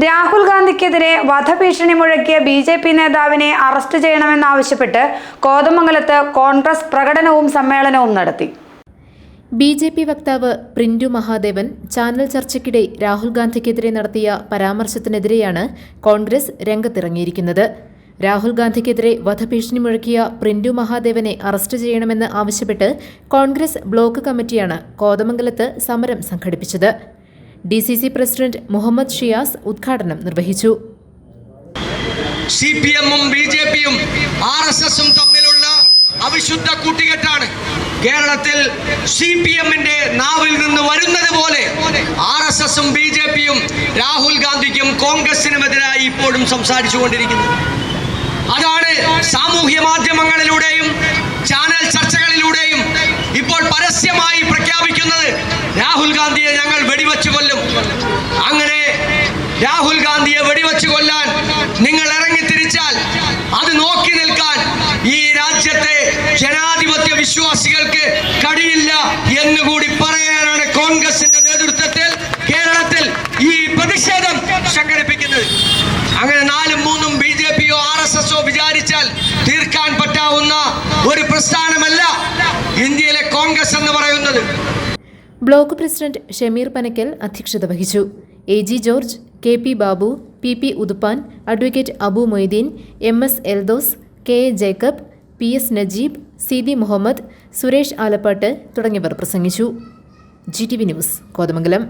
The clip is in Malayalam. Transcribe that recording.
രാഹുൽ ഗാന്ധിക്കെതിരെ വധഭീഷണി മുഴക്കിയ ബി.ജെ.പി. നേതാവിനെ അറസ്റ്റ് ചെയ്യണമെന്നാവശ്യപ്പെട്ട് കോതമംഗലത്ത് കോൺഗ്രസ് പ്രകടനവും സമ്മേളനവും നടത്തി. ബി.ജെ.പി. വക്താവ് പ്രിന്റു മഹാദേവൻ ചാനൽ ചർച്ചയ്ക്കിടെ രാഹുൽ ഗാന്ധിക്കെതിരെ നടത്തിയ പരാമർശത്തിനെതിരെയാണ് കോൺഗ്രസ് രംഗത്തിറങ്ങിയിരിക്കുന്നത്. രാഹുൽ ഗാന്ധിക്കെതിരെ വധഭീഷണി മുഴക്കിയ പ്രിന്റു മഹാദേവനെ അറസ്റ്റ് ചെയ്യണമെന്ന് ആവശ്യപ്പെട്ട് കോൺഗ്രസ് ബ്ലോക്ക് കമ്മിറ്റിയാണ് കോതമംഗലത്ത് സമരം സംഘടിപ്പിച്ചത്. DCC പ്രസിഡന്റ് മുഹമ്മദ് ഷിയാസ് ഉദ്ഘാടനം നിർവഹിച്ചു. CPM-ഉം BJP-യും RSS-ഉം തമ്മിലുള്ള അവിശുദ്ധ കൂട്ടുകെട്ടാണ്. കേരളത്തിൽ CPM-ന്റെ നാവിൽ നിന്ന് വരുന്നത് പോലെ RSS-ഉം BJP-യും രാഹുൽ ഗാന്ധിക്കും കോൺഗ്രസിനുമെതിരായി ഇപ്പോഴും സംസാരിച്ചുകൊണ്ടിരിക്കുന്നത്. അതാണ് സാമൂഹ്യ മാധ്യമങ്ങളിലൂടെയും ചാനൽ ചർച്ചകളിലൂടെയും ഇപ്പോൾ പരസ്യമായി പ്രഖ്യാപിക്കുന്നത്. രാഹുൽ ഗാന്ധിയെ ഞങ്ങൾ വെടിവെച്ചു കൊല്ലും. അങ്ങനെ രാഹുൽ ഗാന്ധിയെ വെടിവെച്ചു കൊല്ലാൻ നിങ്ങൾ ഇറങ്ങിത്തിരിച്ചാൽ അത് നോക്കി നിൽക്കാൻ ഈ രാജ്യത്തെ ജനാധിപത്യ വിശ്വാസികൾക്ക് കഴിയില്ല എന്നുകൂടി പറയാനാണ് കോൺഗ്രസിന്റെ നേതൃത്വത്തിൽ കേരളത്തിൽ ഈ പ്രതിഷേധം സംഘടിപ്പിക്കുന്നത്. അങ്ങനെ 4-3 BJP-യോ RSS-ഓ വിചാരിച്ചാൽ തീർക്കാൻ പറ്റാവുന്ന ഒരു പ്രസ്ഥാനമല്ല ഇന്ത്യയിലെ കോൺഗ്രസ് എന്ന് പറയുന്നത്. ബ്ലോക്ക് പ്രസിഡന്റ് ഷമീർ പനക്കൽ അധ്യക്ഷത വഹിച്ചു. AG George, KP Babu, PP Uthuppan, advocate Abu Moideen, MS Eldhose, KA Jacob, PS Najeeb, CD Muhammad, Suresh Alappatt തുടങ്ങിയവർ പ്രസംഗിച്ചു. GTV news Kothamangalam.